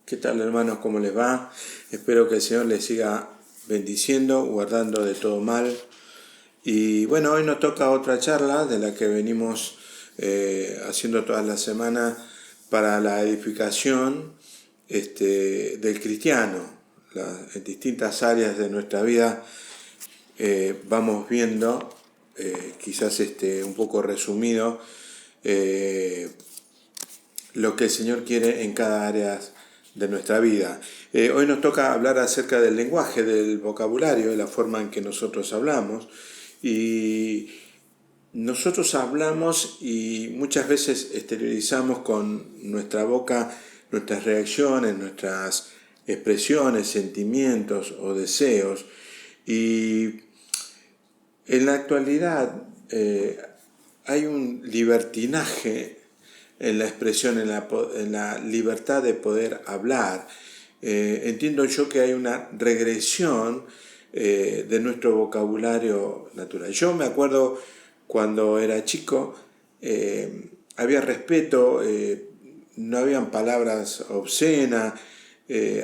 ¿Qué tal, hermanos? ¿Cómo les va? Espero que el Señor les siga bendiciendo, guardando de todo mal. Y bueno, hoy nos toca otra charla de la que venimos haciendo todas las semanas para la edificación del cristiano. En distintas áreas de nuestra vida vamos viendo, quizás un poco resumido, lo que el Señor quiere en cada área de nuestra vida. Hoy nos toca hablar acerca del lenguaje, del vocabulario, de la forma en que nosotros hablamos. Y nosotros hablamos y muchas veces exteriorizamos con nuestra boca nuestras reacciones, nuestras expresiones, sentimientos o deseos. Y en la actualidad hay un libertinaje en la expresión, en la libertad de poder hablar. Entiendo yo que hay una regresión de nuestro vocabulario natural. Yo me acuerdo cuando era chico, había respeto, no habían palabras obscenas,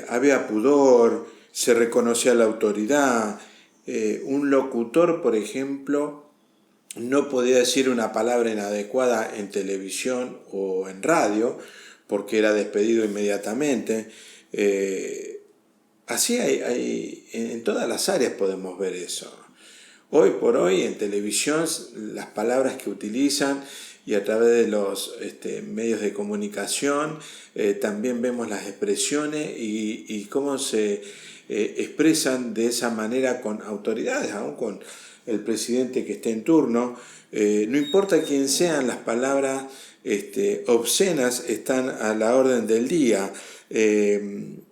había pudor, se reconocía la autoridad. Un locutor, por ejemplo, no podía decir una palabra inadecuada en televisión o en radio porque era despedido inmediatamente. Así en todas las áreas podemos ver eso. Hoy por hoy en televisión las palabras que utilizan y a través de los medios de comunicación también vemos las expresiones y cómo se expresan de esa manera con autoridades, aún con el presidente que esté en turno. No importa quién sean, las palabras obscenas están a la orden del día. En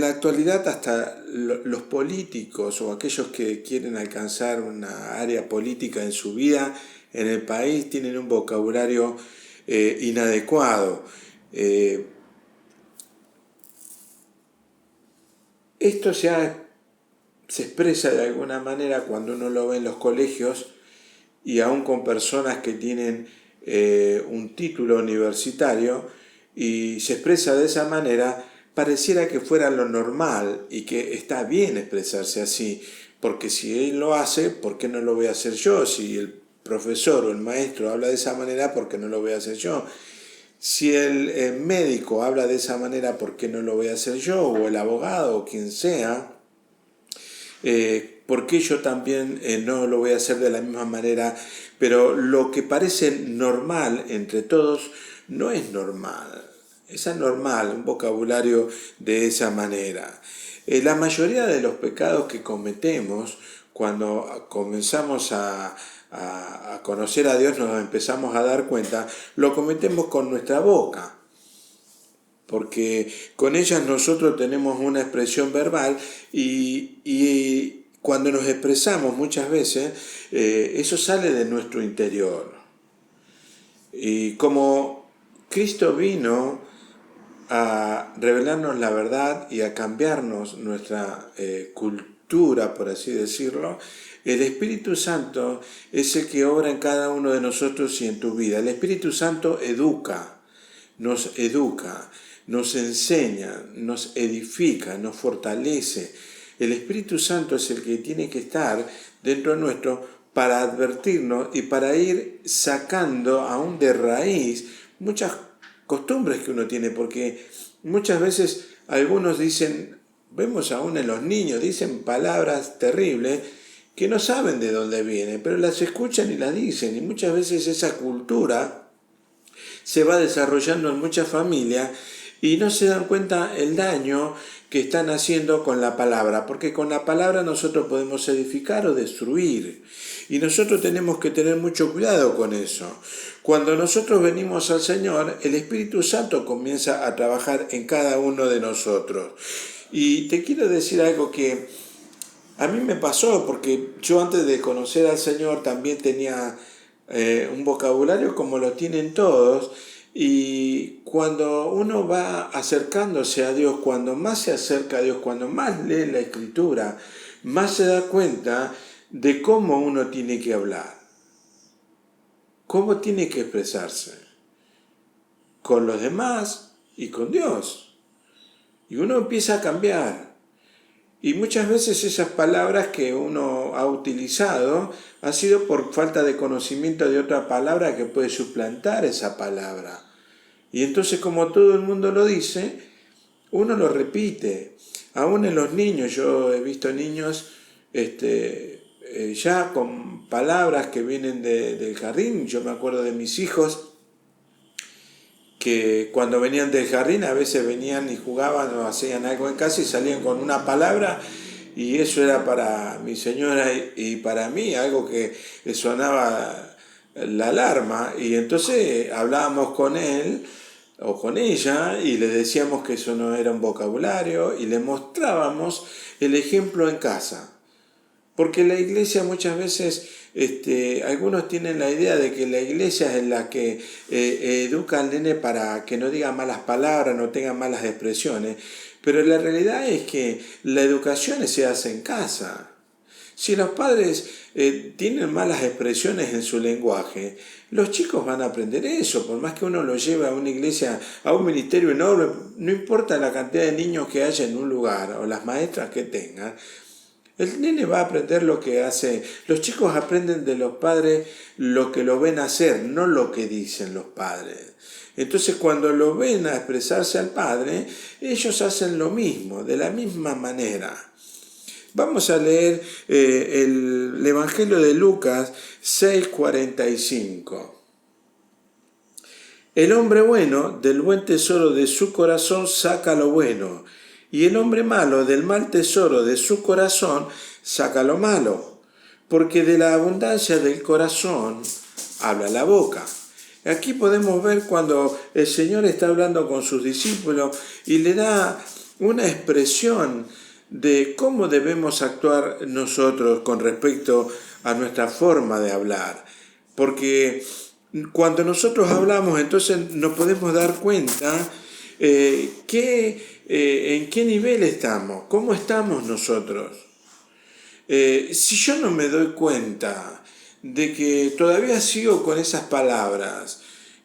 la actualidad hasta los políticos o aquellos que quieren alcanzar una área política en su vida en el país tienen un vocabulario inadecuado. Esto se expresa de alguna manera cuando uno lo ve en los colegios y aún con personas que tienen un título universitario y se expresa de esa manera, pareciera que fuera lo normal y que está bien expresarse así, porque si él lo hace, ¿por qué no lo voy a hacer yo? Si el profesor o el maestro habla de esa manera, ¿por qué no lo voy a hacer yo? Si el médico habla de esa manera, ¿por qué no lo voy a hacer yo? O el abogado o quien sea, ¿por qué yo también no lo voy a hacer de la misma manera? Pero lo que parece normal entre todos no es normal. Es anormal un vocabulario de esa manera. La mayoría de los pecados que cometemos cuando comenzamos a conocer a Dios, nos empezamos a dar cuenta, lo cometemos con nuestra boca. Porque con ellas nosotros tenemos una expresión verbal y cuando nos expresamos muchas veces, eso sale de nuestro interior. Y como Cristo vino a revelarnos la verdad y a cambiarnos nuestra cultura, por así decirlo, el Espíritu Santo es el que obra en cada uno de nosotros y en tu vida. El Espíritu Santo educa, nos enseña, nos edifica, nos fortalece. El Espíritu Santo es el que tiene que estar dentro nuestro para advertirnos y para ir sacando aún de raíz muchas costumbres que uno tiene, porque muchas veces algunos dicen, vemos aún en los niños, dicen palabras terribles que no saben de dónde vienen, pero las escuchan y las dicen, y muchas veces esa cultura se va desarrollando en muchas familias y no se dan cuenta el daño que están haciendo con la palabra, porque con la palabra nosotros podemos edificar o destruir. Y nosotros tenemos que tener mucho cuidado con eso. Cuando nosotros venimos al Señor, el Espíritu Santo comienza a trabajar en cada uno de nosotros. Y te quiero decir algo que a mí me pasó, porque yo antes de conocer al Señor también tenía un vocabulario como lo tienen todos, y cuando uno va acercándose a Dios, cuando más se acerca a Dios, cuando más lee la Escritura, más se da cuenta de cómo uno tiene que hablar, cómo tiene que expresarse con los demás y con Dios. Y uno empieza a cambiar. Y muchas veces esas palabras que uno ha utilizado ha sido por falta de conocimiento de otra palabra que puede suplantar esa palabra. Y entonces, como todo el mundo lo dice, uno lo repite. Aún en los niños, yo he visto niños ya con palabras que vienen del jardín. Yo me acuerdo de mis hijos que cuando venían del jardín a veces venían y jugaban o hacían algo en casa y salían con una palabra, y eso era para mi señora y para mí algo que sonaba la alarma, y entonces hablábamos con él o con ella y le decíamos que eso no era un vocabulario y le mostrábamos el ejemplo en casa. Porque la iglesia muchas veces, algunos tienen la idea de que la iglesia es la que educa al nene para que no diga malas palabras, no tenga malas expresiones, pero la realidad es que la educación se hace en casa. Si los padres tienen malas expresiones en su lenguaje, los chicos van a aprender eso, por más que uno lo lleve a una iglesia, a un ministerio enorme, no importa la cantidad de niños que haya en un lugar o las maestras que tengan, el nene va a aprender lo que hace. Los chicos aprenden de los padres lo que lo ven hacer, no lo que dicen los padres. Entonces, cuando lo ven a expresarse al padre, ellos hacen lo mismo, de la misma manera. Vamos a leer el Evangelio de Lucas 6:45. El hombre bueno del buen tesoro de su corazón saca lo bueno, y el hombre malo del mal tesoro de su corazón saca lo malo, porque de la abundancia del corazón habla la boca. Aquí podemos ver cuando el Señor está hablando con sus discípulos y le da una expresión de cómo debemos actuar nosotros con respecto a nuestra forma de hablar. Porque cuando nosotros hablamos, entonces nos podemos dar cuenta en qué nivel estamos, cómo estamos nosotros. Si yo no me doy cuenta de que todavía sigo con esas palabras,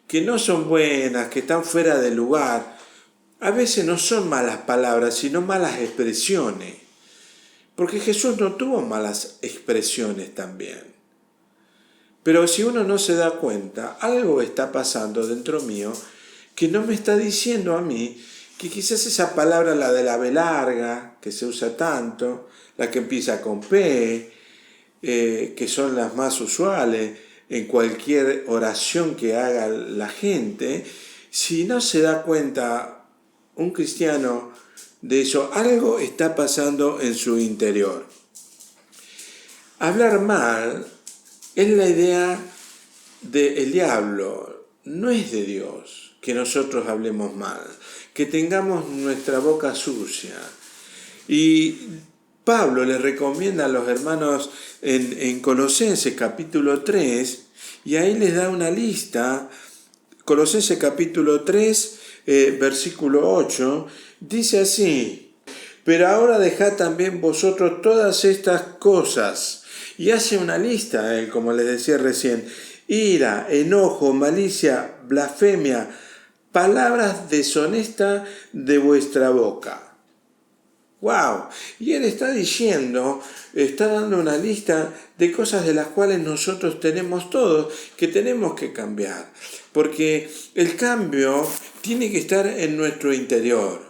que no son buenas, que están fuera de lugar, a veces no son malas palabras, sino malas expresiones. Porque Jesús no tuvo malas expresiones también. Pero si uno no se da cuenta, algo está pasando dentro mío que no me está diciendo a mí que quizás esa palabra, la de la B larga, que se usa tanto, la que empieza con P, que son las más usuales en cualquier oración que haga la gente, si no se da cuenta un cristiano de eso, algo está pasando en su interior. Hablar mal es la idea del diablo, no es de Dios que nosotros hablemos mal, que tengamos nuestra boca sucia. Y Pablo le recomienda a los hermanos en Colosenses capítulo 3, y ahí les da una lista. Colosenses capítulo 3, versículo 8, dice así: pero ahora dejad también vosotros todas estas cosas. Y hace una lista, como les decía recién: ira, enojo, malicia, blasfemia, palabras deshonestas de vuestra boca. ¡Wow! Y él está diciendo, está dando una lista de cosas de las cuales nosotros tenemos todos, que tenemos que cambiar. Porque el cambio tiene que estar en nuestro interior.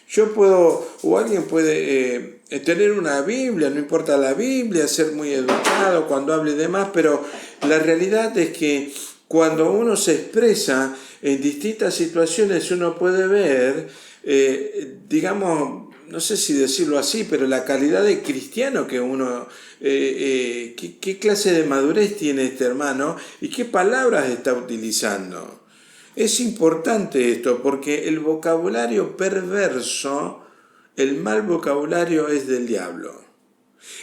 Yo puedo, o alguien puede tener una Biblia, no importa la Biblia, ser muy educado cuando hable de más, pero la realidad es que cuando uno se expresa en distintas situaciones, uno puede ver, digamos, no sé si decirlo así, pero la calidad de cristiano que uno, qué clase de madurez tiene este hermano y qué palabras está utilizando. Es importante esto porque el vocabulario perverso, el mal vocabulario es del diablo.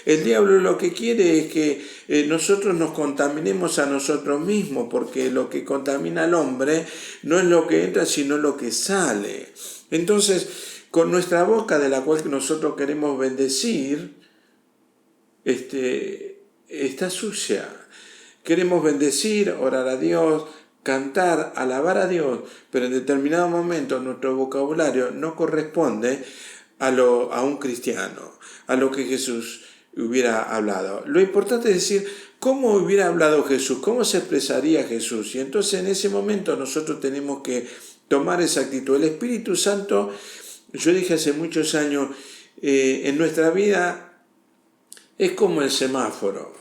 El diablo lo que quiere es que nosotros nos contaminemos a nosotros mismos, porque lo que contamina al hombre no es lo que entra, sino lo que sale. Entonces, con nuestra boca, de la cual nosotros queremos bendecir, está sucia. Queremos bendecir, orar a Dios, cantar, alabar a Dios, pero en determinado momento nuestro vocabulario no corresponde a un cristiano, a lo que Jesús hubiera hablado. Lo importante es decir, ¿cómo hubiera hablado Jesús? ¿Cómo se expresaría Jesús? Y entonces en ese momento nosotros tenemos que tomar esa actitud. El Espíritu Santo, yo dije hace muchos años, en nuestra vida es como el semáforo,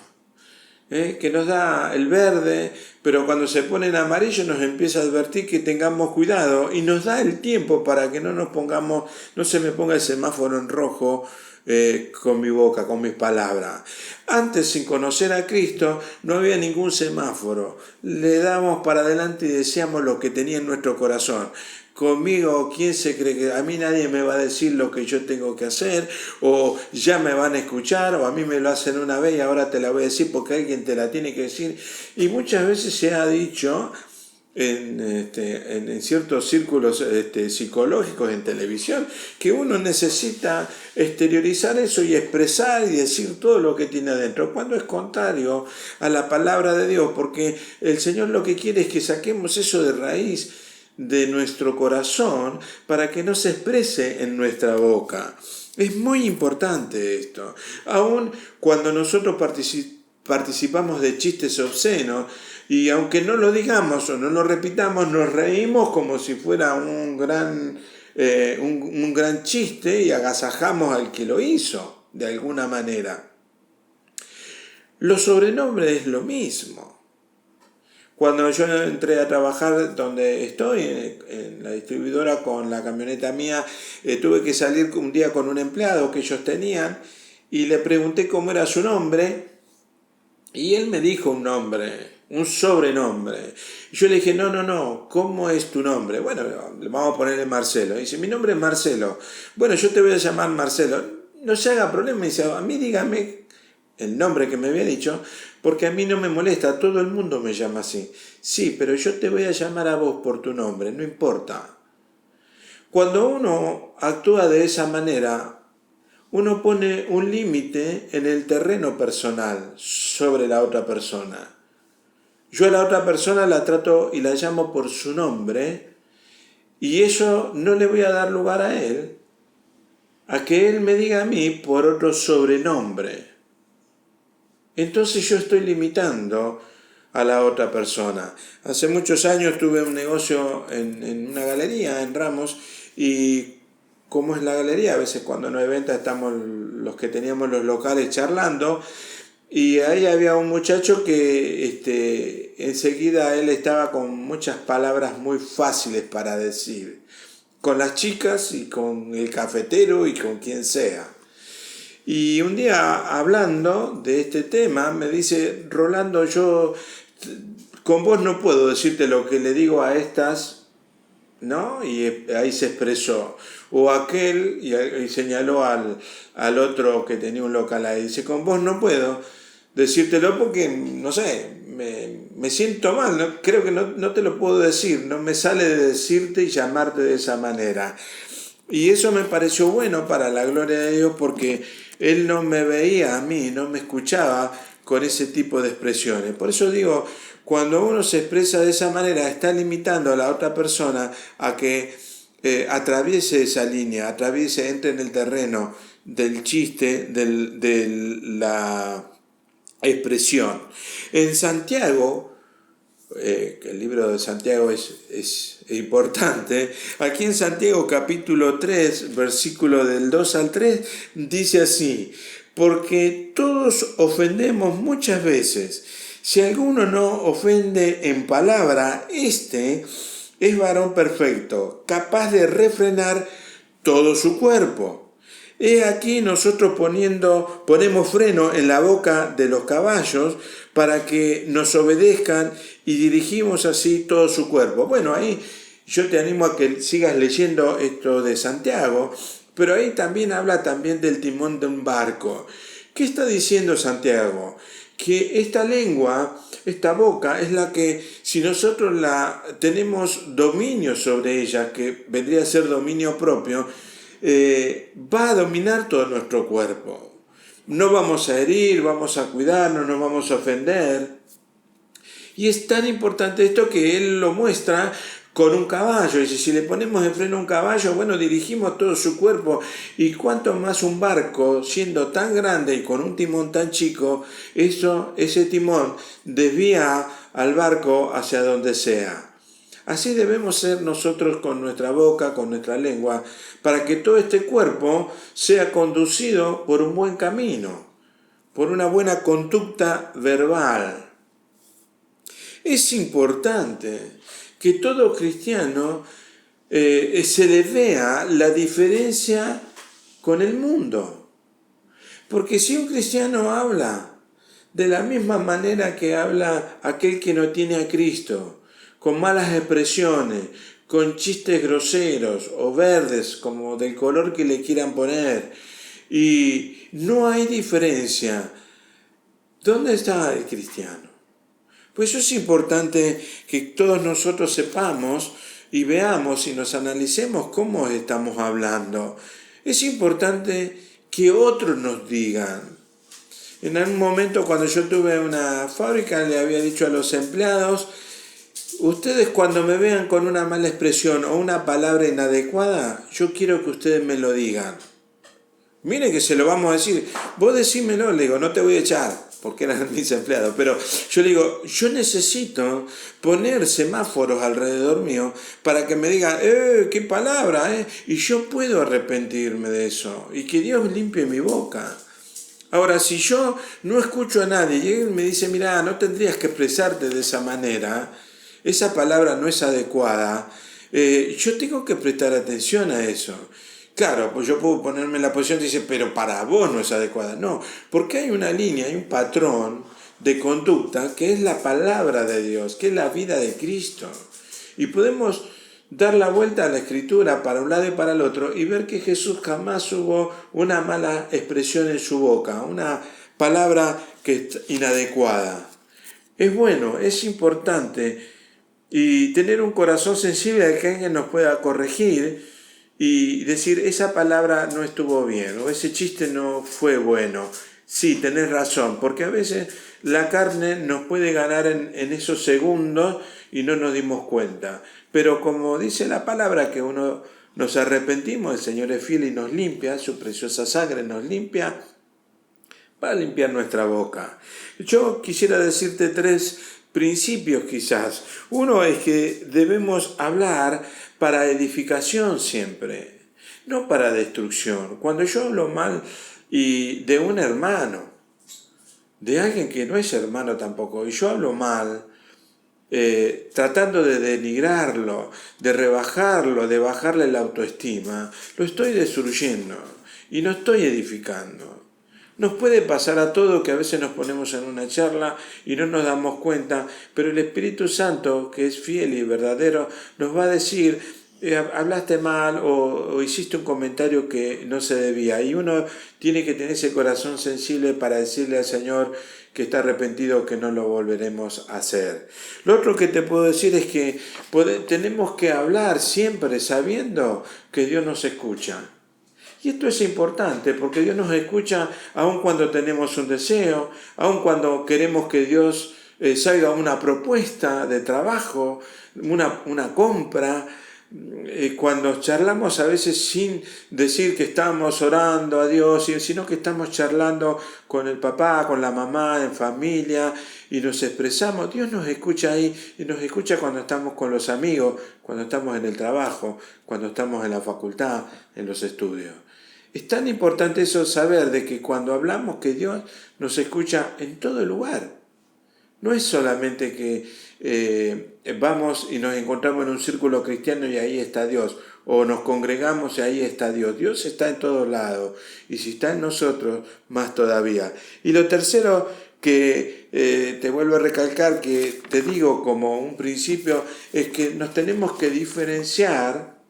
que nos da el verde, pero cuando se pone en amarillo nos empieza a advertir que tengamos cuidado y nos da el tiempo para que no se me ponga el semáforo en rojo con mi boca, con mis palabras. Antes, sin conocer a Cristo, no había ningún semáforo. Le damos para adelante y decíamos lo que tenía en nuestro corazón. Conmigo, ¿quién se cree que a mí nadie me va a decir lo que yo tengo que hacer? O ya me van a escuchar, o a mí me lo hacen una vez y ahora te la voy a decir porque alguien te la tiene que decir. Y muchas veces se ha dicho en ciertos círculos psicológicos en televisión que uno necesita exteriorizar eso y expresar y decir todo lo que tiene adentro, cuando es contrario a la palabra de Dios, porque el Señor lo que quiere es que saquemos eso de raíz de nuestro corazón para que no se exprese en nuestra boca. Es muy importante esto. Aun cuando nosotros participamos de chistes obscenos, y aunque no lo digamos o no lo repitamos, nos reímos como si fuera un gran chiste y agasajamos al que lo hizo, de alguna manera. Los sobrenombres es lo mismo. Cuando yo entré a trabajar donde estoy, en la distribuidora con la camioneta mía, tuve que salir un día con un empleado que ellos tenían y le pregunté cómo era su nombre y él me dijo un nombre, un sobrenombre. Y yo le dije, no, ¿cómo es tu nombre? Bueno, le vamos a ponerle Marcelo. Y dice, mi nombre es Marcelo. Bueno, yo te voy a llamar Marcelo. No se haga problema, dice, a mí dígame el nombre que me había dicho, porque a mí no me molesta, todo el mundo me llama así. Sí, pero yo te voy a llamar a vos por tu nombre, no importa. Cuando uno actúa de esa manera, uno pone un límite en el terreno personal sobre la otra persona. Yo a la otra persona la trato y la llamo por su nombre, y eso no le voy a dar lugar a él, a que él me diga a mí por otro sobrenombre. Entonces yo estoy limitando a la otra persona. Hace muchos años tuve un negocio en una galería en Ramos, y como es la galería, a veces cuando no hay venta estamos los que teníamos los locales charlando, y ahí había un muchacho que enseguida él estaba con muchas palabras muy fáciles para decir, con las chicas y con el cafetero y con quien sea. Y un día hablando de este tema me dice, Rolando, yo con vos no puedo decirte lo que le digo a estas, ¿no? Y ahí se expresó. O aquel, y señaló al otro que tenía un local ahí, dice, con vos no puedo decírtelo porque, no sé, me siento mal, ¿no? Creo que no te lo puedo decir, no me sale de decirte y llamarte de esa manera. Y eso me pareció bueno para la gloria de Dios, porque él no me veía a mí, no me escuchaba con ese tipo de expresiones. Por eso digo, cuando uno se expresa de esa manera, está limitando a la otra persona a que atraviese esa línea, entre en el terreno del chiste, de la expresión. En Santiago, que el libro de Santiago es importante, aquí en Santiago capítulo 3, versículo del 2 al 3, dice así, porque todos ofendemos muchas veces. Si alguno no ofende en palabra, este es varón perfecto, capaz de refrenar todo su cuerpo. He aquí nosotros ponemos freno en la boca de los caballos para que nos obedezcan y dirigimos así todo su cuerpo. Bueno, ahí yo te animo a que sigas leyendo esto de Santiago, pero ahí también habla también del timón de un barco. ¿Qué está diciendo Santiago? Que esta lengua, esta boca, es la que, si nosotros la tenemos dominio sobre ella, que vendría a ser dominio propio, va a dominar todo nuestro cuerpo. No vamos a herir, vamos a cuidarnos, no vamos a ofender. Y es tan importante esto que él lo muestra con un caballo. Dice, si le ponemos de freno a un caballo, bueno, dirigimos todo su cuerpo. Y cuanto más un barco, siendo tan grande y con un timón tan chico, ese timón desvía al barco hacia donde sea. Así debemos ser nosotros con nuestra boca, con nuestra lengua, para que todo este cuerpo sea conducido por un buen camino, por una buena conducta verbal. Es importante que todo cristiano se le vea la diferencia con el mundo. Porque si un cristiano habla de la misma manera que habla aquel que no tiene a Cristo, con malas expresiones, con chistes groseros o verdes, como del color que le quieran poner, y no hay diferencia, ¿dónde está el cristiano? Pues eso es importante que todos nosotros sepamos y veamos y nos analicemos cómo estamos hablando. Es importante que otros nos digan. En algún momento, cuando yo tuve una fábrica, le había dicho a los empleados, ustedes cuando me vean con una mala expresión o una palabra inadecuada, yo quiero que ustedes me lo digan. Miren que se lo vamos a decir. Vos decímelo, le digo, no te voy a echar, porque eran mis empleados. Pero yo le digo, yo necesito poner semáforos alrededor mío para que me digan, qué palabra, y yo puedo arrepentirme de eso. Y que Dios limpie mi boca. Ahora, si yo no escucho a nadie y él me dice, mira, no tendrías que expresarte de esa manera, esa palabra no es adecuada, yo tengo que prestar atención a eso. Claro, pues yo puedo ponerme en la posición de decir, pero para vos no es adecuada. No, porque hay una línea, hay un patrón de conducta que es la palabra de Dios, que es la vida de Cristo. Y podemos dar la vuelta a la Escritura para un lado y para el otro y ver que Jesús jamás hubo una mala expresión en su boca, una palabra que es inadecuada. Es bueno, es importante y tener un corazón sensible a que alguien nos pueda corregir y decir, esa palabra no estuvo bien o ese chiste no fue bueno. Sí, tenés razón, porque a veces la carne nos puede ganar en esos segundos y no nos dimos cuenta. Pero como dice la palabra, que uno nos arrepentimos, el Señor es fiel y nos limpia, su preciosa sangre nos limpia, para limpiar nuestra boca. Yo quisiera decirte 3 principios quizás. Uno es que debemos hablar para edificación siempre, no para destrucción. Cuando yo hablo mal y de un hermano, de alguien que no es hermano tampoco, y yo hablo mal, tratando de denigrarlo, de rebajarlo, de bajarle la autoestima, lo estoy destruyendo y no estoy edificando. Nos puede pasar a todos que a veces nos ponemos en una charla y no nos damos cuenta, pero el Espíritu Santo, que es fiel y verdadero, nos va a decir, hablaste mal o hiciste un comentario que no se debía. Y uno tiene que tener ese corazón sensible para decirle al Señor que está arrepentido, que no lo volveremos a hacer. Lo otro que te puedo decir es que tenemos que hablar siempre sabiendo que Dios nos escucha. Y esto es importante porque Dios nos escucha aun cuando tenemos un deseo, aun cuando queremos que Dios salga una propuesta de trabajo, una compra, cuando charlamos a veces sin decir que estamos orando a Dios, sino que estamos charlando con el papá, con la mamá, en familia, y nos expresamos. Dios nos escucha ahí y nos escucha cuando estamos con los amigos, cuando estamos en el trabajo, cuando estamos en la facultad, en los estudios. Es tan importante eso, saber de que cuando hablamos que Dios nos escucha en todo lugar. No es solamente que vamos y nos encontramos en un círculo cristiano y ahí está Dios, o nos congregamos y ahí está Dios. Dios está en todos lados, y si está en nosotros, más todavía. Y lo tercero que te vuelvo a recalcar, que te digo como un principio, es que nos tenemos que diferenciar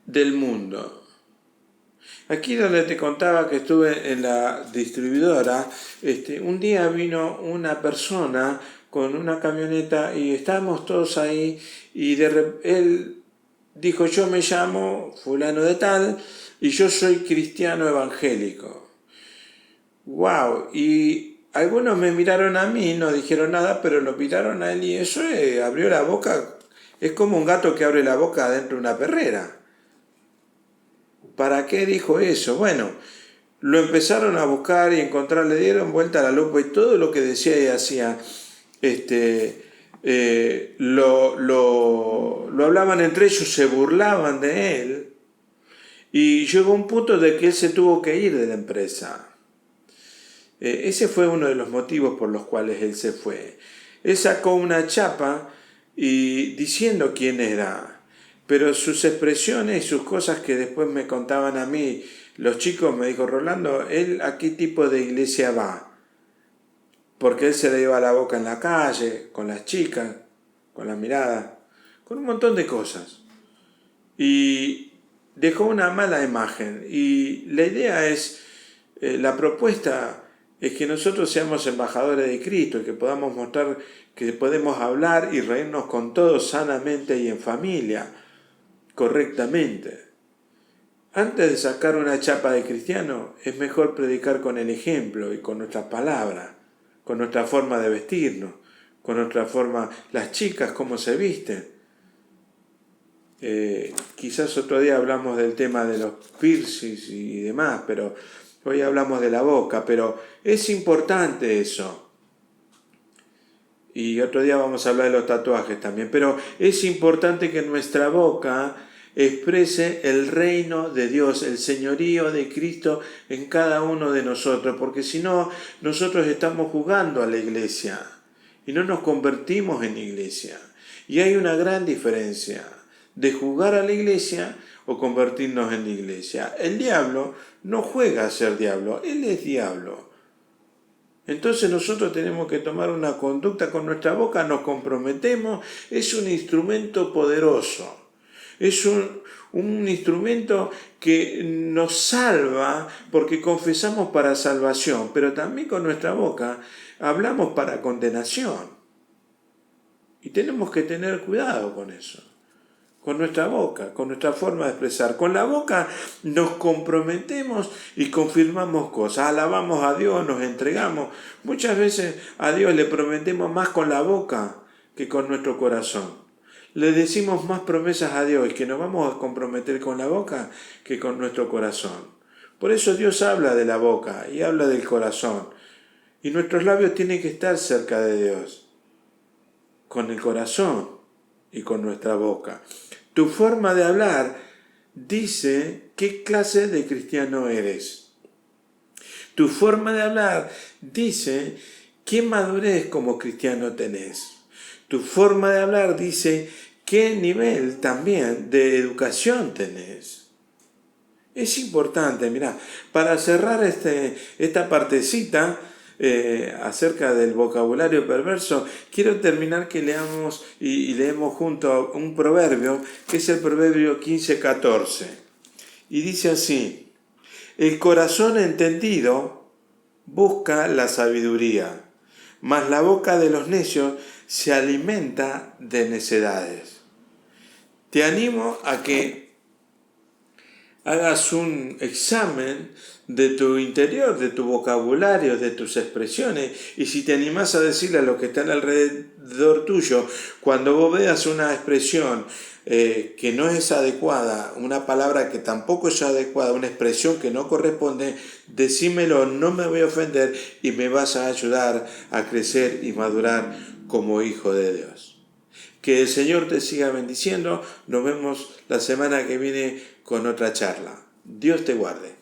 del mundo. Aquí donde te contaba que estuve en la distribuidora, un día vino una persona con una camioneta y estábamos todos ahí y él dijo, yo me llamo fulano de tal y yo soy cristiano evangélico. ¡Wow! Y algunos me miraron a mí, no dijeron nada, pero lo miraron a él y eso abrió la boca. Es como un gato que abre la boca dentro de una perrera. ¿Para qué dijo eso? Bueno, lo empezaron a buscar y encontrar, le dieron vuelta a la lupa y todo lo que decía y hacía, lo hablaban entre ellos, se burlaban de él y llegó un punto de que él se tuvo que ir de la empresa. Ese fue uno de los motivos por los cuales él se fue. Él sacó una chapa y diciendo quién era, pero sus expresiones y sus cosas que después me contaban a mí, los chicos, me dijo Rolando, ¿él a qué tipo de iglesia va? Porque él se le iba la boca en la calle, con las chicas, con la mirada, con un montón de cosas. Y dejó una mala imagen. Y la idea es, la propuesta es que nosotros seamos embajadores de Cristo, que podamos mostrar que podemos hablar y reírnos con todos sanamente y en familia, correctamente. Antes de sacar una chapa de cristiano, es mejor predicar con el ejemplo y con nuestras palabras, con nuestra forma de vestirnos, con nuestra forma, las chicas cómo se visten. Quizás otro día hablamos del tema de los piercings y demás, pero hoy hablamos de la boca, pero es importante eso. Y otro día vamos a hablar de los tatuajes también, pero es importante que nuestra boca exprese el reino de Dios, el señorío de Cristo en cada uno de nosotros, porque si no, nosotros estamos jugando a la iglesia y no nos convertimos en iglesia. Y hay una gran diferencia de jugar a la iglesia o convertirnos en la iglesia. El diablo no juega a ser diablo, él es diablo. Entonces nosotros tenemos que tomar una conducta con nuestra boca, nos comprometemos, es un instrumento poderoso, es un instrumento que nos salva porque confesamos para salvación, pero también con nuestra boca hablamos para condenación. Y tenemos que tener cuidado con eso. Con nuestra boca, con nuestra forma de expresar. Con la boca nos comprometemos y confirmamos cosas, alabamos a Dios, nos entregamos. Muchas veces a Dios le prometemos más con la boca que con nuestro corazón. Le decimos más promesas a Dios y que nos vamos a comprometer con la boca que con nuestro corazón. Por eso Dios habla de la boca y habla del corazón. Y nuestros labios tienen que estar cerca de Dios, con el corazón y con nuestra boca. Tu forma de hablar dice qué clase de cristiano eres. Tu forma de hablar dice qué madurez como cristiano tenés. Tu forma de hablar dice qué nivel también de educación tenés. Es importante, mirá, para cerrar esta partecita, acerca del vocabulario perverso, quiero terminar que leamos y leemos junto un proverbio, que es el proverbio 15:14. Y dice así: el corazón entendido busca la sabiduría, mas la boca de los necios se alimenta de necedades. Te animo a que hagas un examen de tu interior, de tu vocabulario, de tus expresiones, y si te animás a decirle a los que están alrededor tuyo, cuando vos veas una expresión que no es adecuada, una palabra que tampoco es adecuada, una expresión que no corresponde, decímelo, no me voy a ofender y me vas a ayudar a crecer y madurar como hijo de Dios. Que el Señor te siga bendiciendo. Nos vemos la semana que viene con otra charla. Dios te guarde.